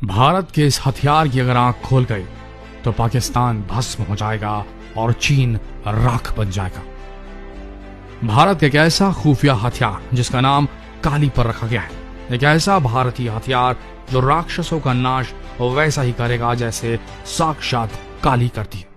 भारत के इस हथियार की अगर आंख खोल गई तो पाकिस्तान भस्म हो जाएगा और चीन राख बन जाएगा। भारत एक ऐसा खुफिया हथियार जिसका नाम काली पर रखा गया है, एक ऐसा भारतीय हथियार जो राक्षसों का नाश वैसा ही करेगा जैसे साक्षात काली करती है।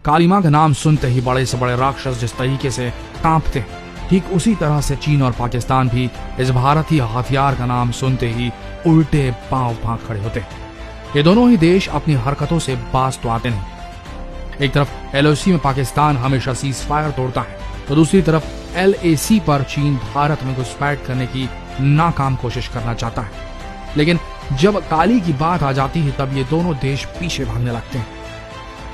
काली मां का नाम सुनते ही बड़े से बड़े राक्षस जिस तरीके से कांपते हैं, ठीक उसी तरह से चीन और पाकिस्तान भी इस भारतीय हथियार का नाम सुनते ही उल्टे पांव खड़े होते हैं। ये दोनों ही देश अपनी हरकतों से बाज तो आते नहीं। एक तरफ LOC में पाकिस्तान हमेशा सीज फायर तोड़ता है, तो दूसरी तरफ LAC पर चीन भारत में घुसपैठ करने की नाकाम कोशिश करना चाहता है। लेकिन जब काली की बात आ जाती है तब ये दोनों देश पीछे भागने लगते हैं।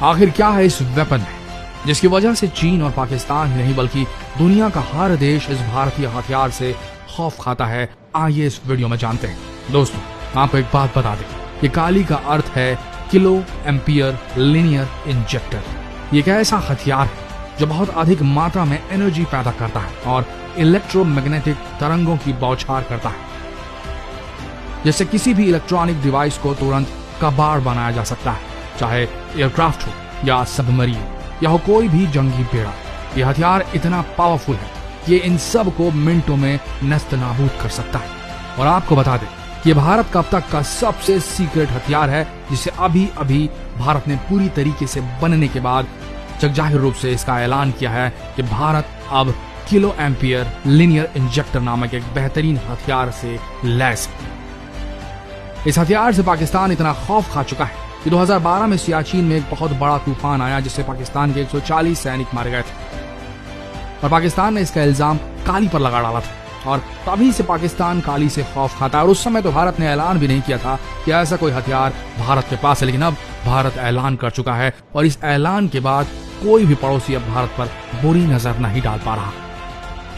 आखिर क्या है इस वेपन में जिसकी वजह से चीन और पाकिस्तान ही नहीं बल्कि दुनिया का हर देश इस भारतीय हथियार से खौफ खाता है? आइए इस वीडियो में जानते हैं। दोस्तों, आपको एक बात बता दें, ये काली का अर्थ है किलो एम्पियर लीनियर इंजेक्टर। ये एक ऐसा हथियार है जो बहुत अधिक मात्रा में एनर्जी पैदा करता है और इलेक्ट्रोमैग्नेटिक तरंगों की बौछार करता है, जिससे किसी भी इलेक्ट्रॉनिक डिवाइस को तुरंत कबाड़ बनाया जा सकता है, चाहे एयरक्राफ्ट हो या सबमरीन या हो कोई भी जंगी बेड़ा। यह हथियार इतना पावरफुल है कि ये इन सब को मिनटों में नस्त नाबूद कर सकता है। और आपको बता दें, ये भारत का अब तक का सबसे सीक्रेट हथियार है, जिसे अभी अभी भारत ने पूरी तरीके से बनने के बाद जगजाहिर रूप से इसका ऐलान किया है कि भारत अब किलो एम्पियर लीनियर इंजेक्टर नामक एक बेहतरीन हथियार से लैस है। इस हथियार से पाकिस्तान इतना खौफ खा चुका है कि 2012 में सियाचिन में एक बहुत बड़ा तूफान आया जिससे पाकिस्तान के 140 सैनिक मारे गए थे और पाकिस्तान ने इसका इल्जाम काली पर लगा डाला था। और तभी से पाकिस्तान काली से खौफ खाता है। और उस समय तो भारत ने ऐलान भी नहीं किया था कि ऐसा कोई हथियार भारत के पास है, लेकिन अब भारत ऐलान कर चुका है और इस ऐलान के बाद कोई भी पड़ोसी अब भारत पर बुरी नजर नहीं डाल पा रहा।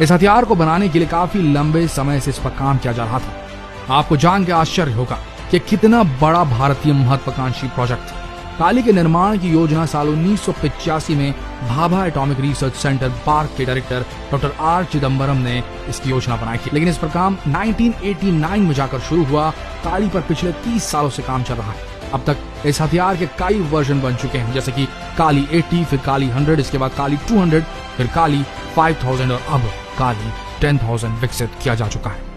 इस हथियार को बनाने के लिए काफी लंबे समय से इस पर काम किया जा रहा था। आपको जान के आश्चर्य होगा कि कितना बड़ा भारतीय महत्वाकांक्षी प्रोजेक्ट था। काली के निर्माण की योजना साल 1985 में Bhabha atomic research centre bark के डायरेक्टर डॉक्टर R चिदम्बरम ने इसकी योजना बनाई थी, लेकिन इस पर काम 1989 में जाकर शुरू हुआ। काली पर पिछले 30 सालों से काम चल रहा है। अब तक इस हथियार के कई वर्जन बन चुके हैं, जैसे कि काली 80, फिर काली 100, इसके बाद काली 200, फिर काली 5000 और अब काली 10,000 विकसित किया जा चुका है।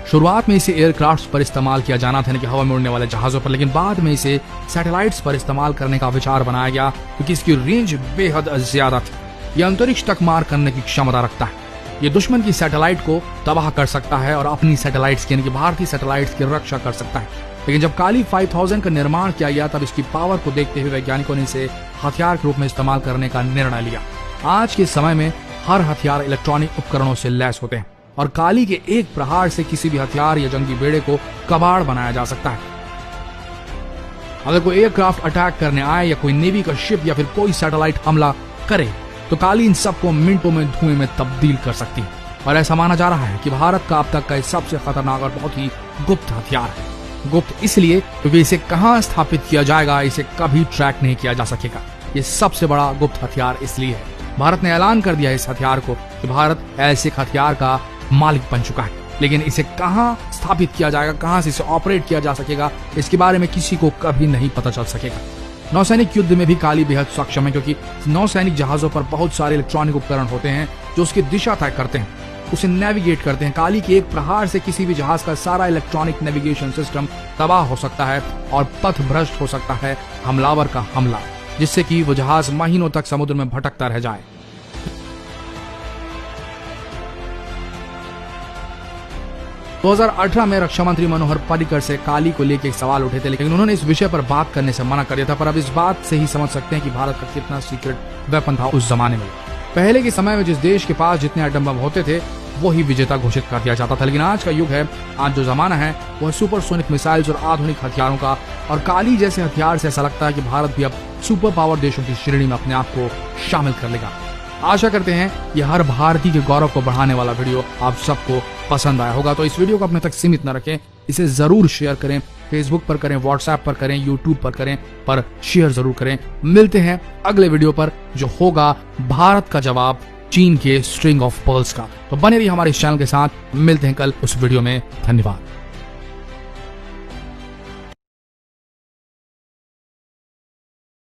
शुरुआत में इसे एयरक्राफ्ट्स पर इस्तेमाल किया जाना था, यानी कि हवा में उड़ने वाले जहाजों पर, लेकिन बाद में इसे सैटेलाइट्स पर इस्तेमाल करने का विचार बनाया गया क्योंकि इसकी रेंज बेहद ज्यादा थी। यह अंतरिक्ष तक मार करने की क्षमता रखता है। ये दुश्मन की सैटेलाइट को तबाह कर सकता है और अपनी सैटेलाइट्स यानी कि भारतीय सैटेलाइट्स की रक्षा कर सकता है। लेकिन जब काली 5000 का निर्माण किया गया तब इसकी पावर को देखते हुए वैज्ञानिकों ने इसे हथियार के रूप में इस्तेमाल करने का निर्णय लिया। आज के समय में हर हथियार इलेक्ट्रॉनिक उपकरणों से लैस होते हैं और काली के एक प्रहार से किसी भी हथियार या जंगी बेड़े को कबाड़ बनाया जा सकता है। अगर कोई एयरक्राफ्ट अटैक करने आए या कोई नेवी का शिप या फिर कोई सैटेलाइट हमला करे तो काली इन सबको मिनटों में धुएं में तब्दील कर सकती है। और ऐसा माना जा रहा है कि भारत का अब तक का सबसे खतरनाक और बहुत ही गुप्त हथियार है। गुप्त इसलिए क्योंकि इसे कहां स्थापित किया जाएगा इसे कभी ट्रैक नहीं किया जा सकेगा। ये सबसे बड़ा गुप्त हथियार इसलिए है। भारत ने ऐलान कर दिया इस हथियार को कि भारत ऐसे हथियार का मालिक बन चुका है, लेकिन इसे कहां स्थापित किया जाएगा, कहां से इसे ऑपरेट किया जा सकेगा, इसके बारे में किसी को कभी नहीं पता चल सकेगा। नौसैनिक युद्ध में भी काली बेहद सक्षम है क्योंकि नौसैनिक जहाजों पर बहुत सारे इलेक्ट्रॉनिक उपकरण होते हैं जो उसकी दिशा तय करते हैं, उसे नेविगेट करते हैं। काली के एक प्रहार से किसी भी जहाज का सारा इलेक्ट्रॉनिक नेविगेशन सिस्टम तबाह हो सकता है और पथ भ्रष्ट हो सकता है हमलावर का हमला, जिससे कि वो जहाज महीनों तक समुद्र में भटकता रह जाए। 2018 में रक्षा मंत्री मनोहर पर्रिकर से काली को लेकर एक सवाल उठे थे, लेकिन उन्होंने इस विषय पर बात करने से मना कर दिया था। पर अब इस बात से ही समझ सकते हैं कि भारत का कितना सीक्रेट वेपन था उस जमाने में। पहले के समय में जिस देश के पास जितने एटम बम होते थे वो ही विजेता घोषित कर दिया जाता था, लेकिन आज का युग है, आज जो जमाना है वह सुपरसोनिक मिसाइल्स और आधुनिक हथियारों का। और काली जैसे हथियार से ऐसा लगता है कि भारत भी अब सुपर पावर देशों की श्रेणी में अपने आप को शामिल कर लेगा। आशा करते हैं ये हर भारतीय के गौरव को बढ़ाने वाला वीडियो आप सबको पसंद आया होगा। तो इस वीडियो को अपने तक सीमित न रखें, इसे जरूर शेयर करें, फेसबुक पर करें, व्हाट्सएप पर करें, यूट्यूब पर करें, पर शेयर जरूर करें। मिलते हैं अगले वीडियो पर जो होगा भारत का जवाब चीन के स्ट्रिंग ऑफ पर्ल्स का। तो बने रहिए हमारे इस चैनल के साथ, मिलते हैं कल उस वीडियो में। धन्यवाद।